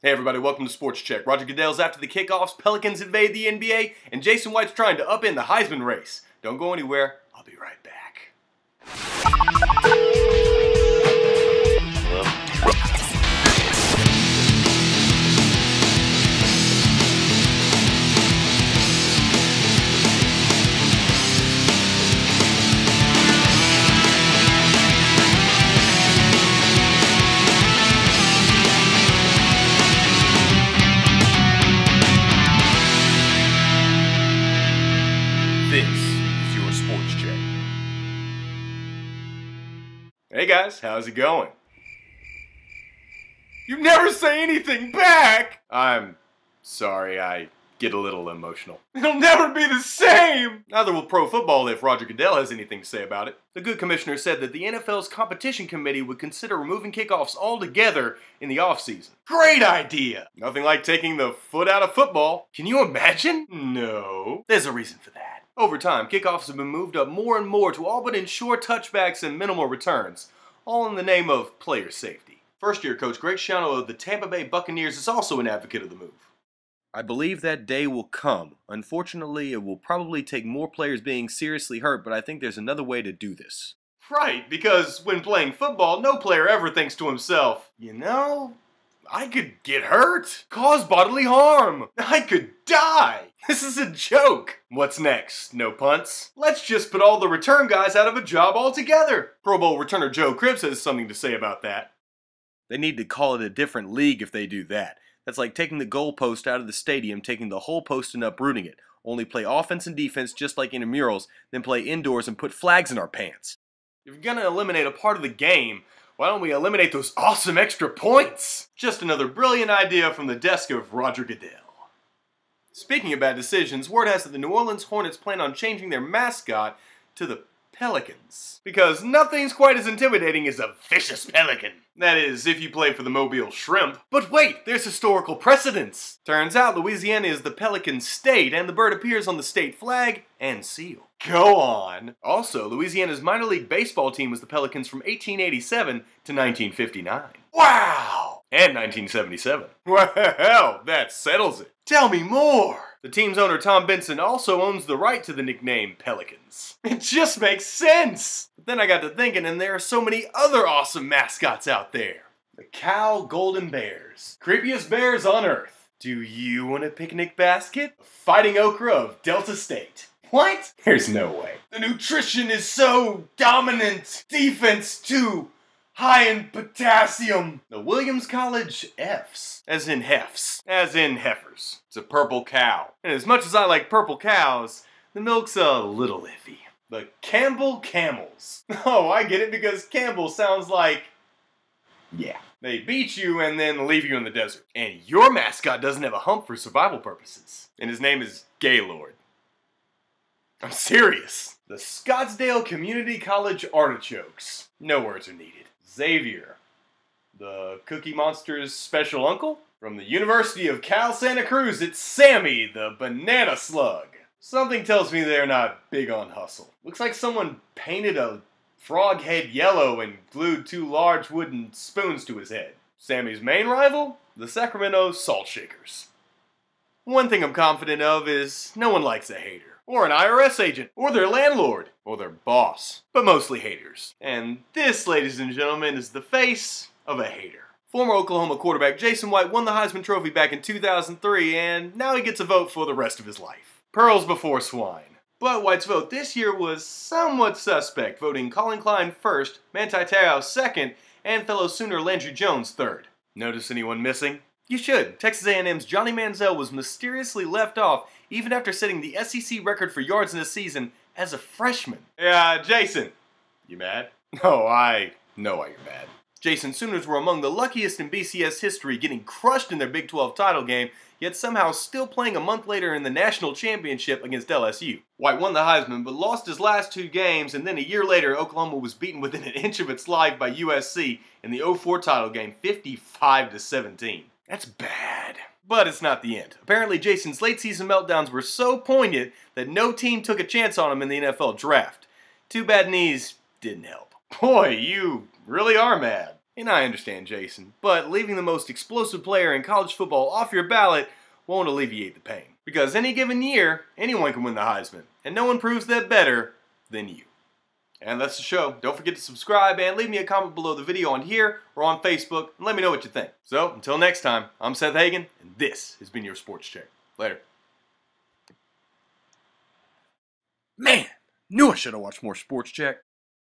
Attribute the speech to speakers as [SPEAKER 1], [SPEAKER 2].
[SPEAKER 1] Hey everybody, welcome to Sports Check. Roger Goodell's after the kickoffs, Pelicans invade the NBA, and Jason White's trying to upend the Heisman race. Don't go anywhere, I'll be right back. This is your Sports Check. Hey guys, how's it going? You never say anything back! I'm sorry, I get a little emotional. It'll never be the same! Neither will pro football if Roger Goodell has anything to say about it. The good commissioner said that the NFL's competition committee would consider removing kickoffs altogether in the offseason. Great idea! Nothing like taking the foot out of football. Can you imagine? No. There's a reason for that. Over time, kickoffs have been moved up more and more to all but ensure touchbacks and minimal returns, all in the name of player safety. First-year coach Greg Schiano of the Tampa Bay Buccaneers is also an advocate of the move. I believe that day will come. Unfortunately, it will probably take more players being seriously hurt, but I think there's another way to do this. Right, because when playing football, no player ever thinks to himself, you know, I could get hurt, cause bodily harm, I could die. This is a joke. What's next? No punts? Let's just put all the return guys out of a job altogether. Pro Bowl returner Joe Cribbs has something to say about that. They need to call it a different league if they do that. That's like taking the goalpost out of the stadium, taking the whole post and uprooting it. Only play offense and defense just like intramurals, then play indoors and put flags in our pants. If you're gonna eliminate a part of the game, why don't we eliminate those awesome extra points? Just another brilliant idea from the desk of Roger Goodell. Speaking of bad decisions, word has that the New Orleans Hornets plan on changing their mascot to the Pelicans. Because nothing's quite as intimidating as a vicious pelican. That is, if you play for the Mobile Shrimp. But wait, there's historical precedence. Turns out Louisiana is the pelican state, and the bird appears on the state flag and seal. Go on. Also, Louisiana's minor league baseball team was the Pelicans from 1887 to 1959. Wow! And 1977. Well, that settles it. Tell me more! The team's owner, Tom Benson, also owns the right to the nickname Pelicans. It just makes sense! But then I got to thinking, and there are so many other awesome mascots out there. The Cal Golden Bears. Creepiest bears on earth. Do you want a picnic basket? The Fighting Okra of Delta State. What? There's no way. The nutrition is so dominant. Defense too high in potassium. The Williams College F's. As in hefts. As in heifers. It's a purple cow. And as much as I like purple cows, the milk's a little iffy. The Campbell Camels. Oh, I get it because Campbell sounds like... yeah. They beat you and then leave you in the desert. And your mascot doesn't have a hump for survival purposes. And his name is Gaylord. I'm serious. The Scottsdale Community College Artichokes. No words are needed. Xavier. The Cookie Monster's special uncle? From the University of Cal Santa Cruz, it's Sammy the Banana Slug. Something tells me they're not big on hustle. Looks like someone painted a frog head yellow and glued 2 large wooden spoons to his head. Sammy's main rival? The Sacramento Salt Shakers. One thing I'm confident of is no one likes a hater. Or an IRS agent, or their landlord, or their boss, but mostly haters. And this, ladies and gentlemen, is the face of a hater. Former Oklahoma quarterback Jason White won the Heisman Trophy back in 2003, and now he gets a vote for the rest of his life. Pearls before swine. But White's vote this year was somewhat suspect, voting Colin Klein first, Manti Te'o second, and fellow Sooner Landry Jones third. Notice anyone missing? You should. Texas A&M's Johnny Manziel was mysteriously left off even after setting the SEC record for yards in a season as a freshman. Yeah, Jason. You mad? Oh, I know why you're mad. Jason Sooners were among the luckiest in BCS history, getting crushed in their Big 12 title game, yet somehow still playing a month later in the national championship against LSU. White won the Heisman, but lost his last 2 games, and then a year later, Oklahoma was beaten within an inch of its life by USC in the 04 title game, 55-17. That's bad. But it's not the end. Apparently, Jason's late season meltdowns were so poignant that no team took a chance on him in the NFL draft. 2 bad knees didn't help. Boy, you really are mad. And I understand, Jason, but leaving the most explosive player in college football off your ballot won't alleviate the pain. Because any given year, anyone can win the Heisman, and no one proves that better than you. And that's the show. Don't forget to subscribe and leave me a comment below the video on here or on Facebook and let me know what you think. So, until next time, I'm Seth Hagan, and this has been your Sports Check. Later.
[SPEAKER 2] Man, knew I should have watched more Sports Check.